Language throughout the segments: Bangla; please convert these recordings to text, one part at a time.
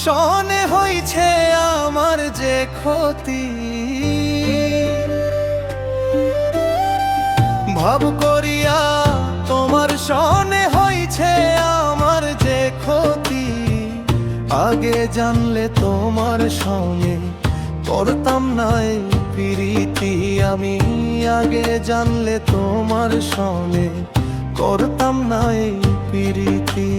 শনে হইছে আমার যে ক্ষতি, ভাব করিয়া তোমার শনে হইছে আমার যে ক্ষতি। আগে জানলে তোমার সঙ্গে করতাম না এই প্রীতি, আমি আগে জানলে তোমার সঙ্গে করতাম না এই প্রীতি।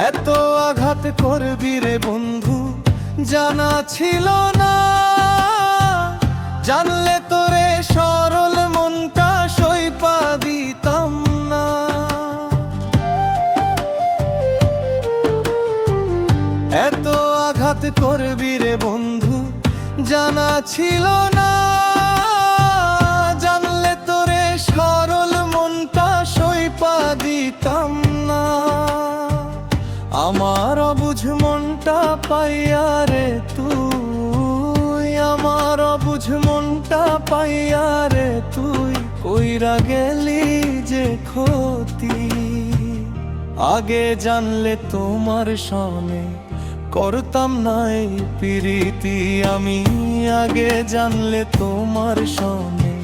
এত আঘাত করবি রে বন্ধু জানা ছিল না, জানলে তোরে সরল মনটা সইপা দিতাম না। এত আঘাত করবি রে বন্ধু জানা ছিল না, জানলে তোরে সরল মনটা সইপা দিতাম না। আমার অবুঝ মনটা পাইয়া রে তুই, আমার অবুঝ মনটা পাইয়া রে তুই কইরা গেলি যে ক্ষতি। আগে জানলে তোমার সনে করতাম না এই প্রীতি, আমি আগে জানলে তোমার সনে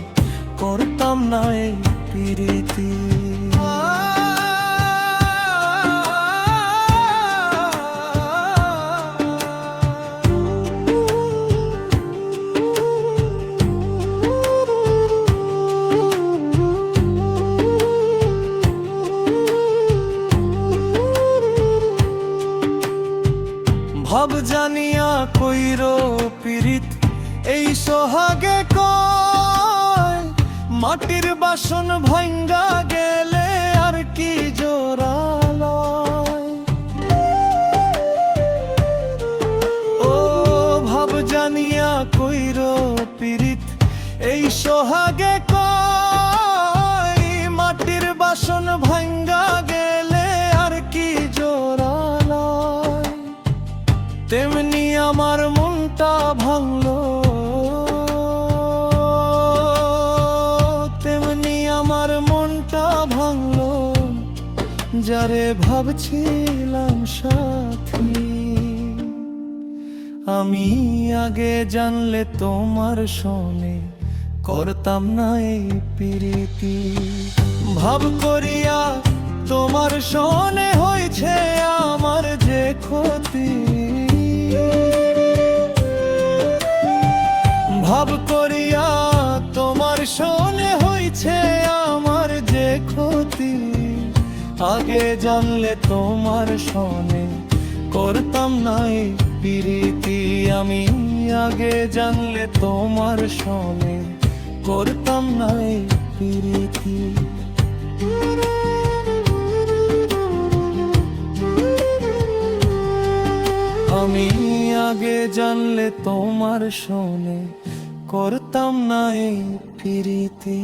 করতাম না এই প্রীতি। ভাব জানিয়া কইরো পীড়িত এই সোহাগে কয়, মাটির বাসন ভাঙ্গা গেলে আর কি জোরালয়। ও ভাব জানিয়া কইরো পীড়িত এই সোহাগে কয়, মাটির বাসন ভাঙ্গা গেলে আর কি জোরালয়। তেমনি আমার মনটা ভাঙলো, তেমনি আমার মনটা ভাঙলো, যারে ভাবছিলাম সাথী। আমি আগে জানলে তোমার সনে করতাম না এই প্রীতি, ভাব করিয়া তোমার সনে হইছে আমার যে ক্ষতি। ভাব করিয়া তোমার সনে হইছে আমার যে ক্ষতি। আগে জানলে তোমার সনে করতাম না এই প্রীতি, আমি আগে জানলে তোমার সনে করতাম না এই প্রীতি। আমি আগে জানলে তোমার সনে করতাম না এই প্রীতি।